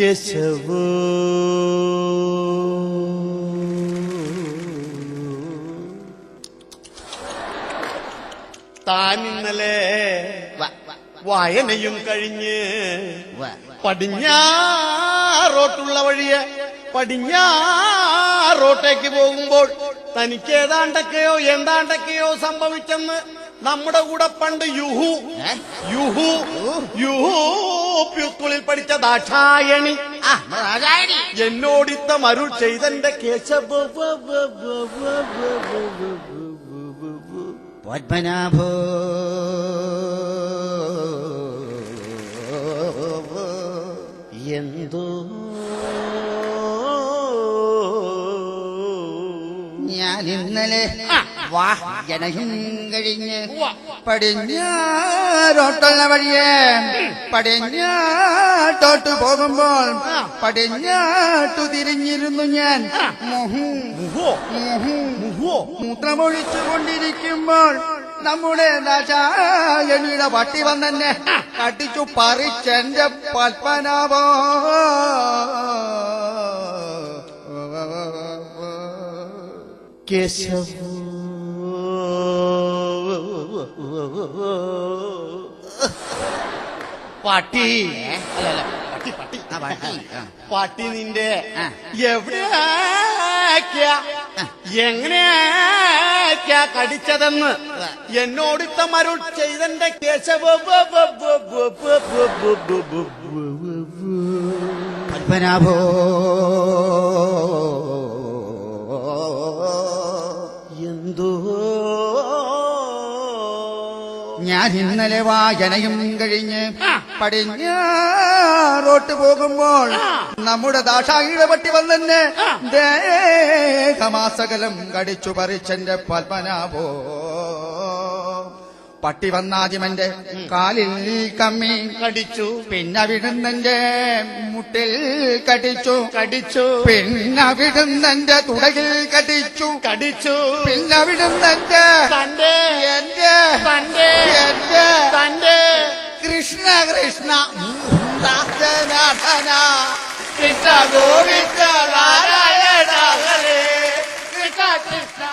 കേശവ താനിന്നലെ വായനയും കഴിഞ്ഞ് പടിഞ്ഞാറോട്ടുള്ള വഴിയെ പടിഞ്ഞാറോട്ടേക്ക് പോകുമ്പോൾ തനിക്ക് ഏതാണ്ടൊക്കെയോ എന്താണ്ടൊക്കെയോ സംഭവിച്ചെന്ന് നമ്മുടെ കൂടെ പണ്ട് യുഹൂപ്പിൽ പഠിച്ച ദാക്ഷായണി എന്നോടിത്ത മരുൾ ചെയ്തെന്റെ കേശവ പത്മനാഭോ എന്തോ ഞാൻ ഇന്നലെ വായനയും കഴിഞ്ഞ് പടിഞ്ഞാറോട്ടുള്ള വഴിയെ പടിഞ്ഞാട്ടോട്ട് പോകുമ്പോൾ പടിഞ്ഞാട്ടു തിരിഞ്ഞിരുന്നു ഞാൻ മൂത്രമൊഴിച്ചു കൊണ്ടിരിക്കുമ്പോൾ നമ്മുടെ ദാക്ഷായണിയുടെ പട്ടി വന്നെന്നെ കടിച്ചു പറിച്ചെന്റെ പത്മനാഭോ കേശവ പാട്ടി അല്ല പാട്ടി നിന്റെ എവിടെയാ എങ്ങനെയാ കടിച്ചതെന്ന് എന്നോടിത്ത മരുൾ ചെയ്തെന്റെ കേശവ പത്മനാഭോ എന്തോ ഞാൻ ഇന്നലെ വായനയും കഴിഞ്ഞ് പടിഞ്ഞാറോട്ട് പോകുമ്പോൾ നമ്മുടെ ദാക്ഷായിയുടെ പട്ടി വന്നെന്നെ ദേഹമാസകലം കടിച്ചു പറിച്ചെന്റെ പത്മനാഭോ പട്ടി വന്നാദ്യമെന്റെ കാലിൽ കമ്മി കടിച്ചു പിന്നെ വിടുന്നെന്റെ മുട്ടിൽ കടിച്ചു പിന്നെ വിടുന്നെന്റെ തുടകിൽ കടിച്ചു പിന്നെ വിടുന്നെന്റെ എന്റെ കൃഷ്ണ കൃഷ്ണ ദാസനാഥന കൃഷ്ണ ഗോവിന്ദ നാരായണ ഹരേ കൃഷ്ണ കൃഷ്ണ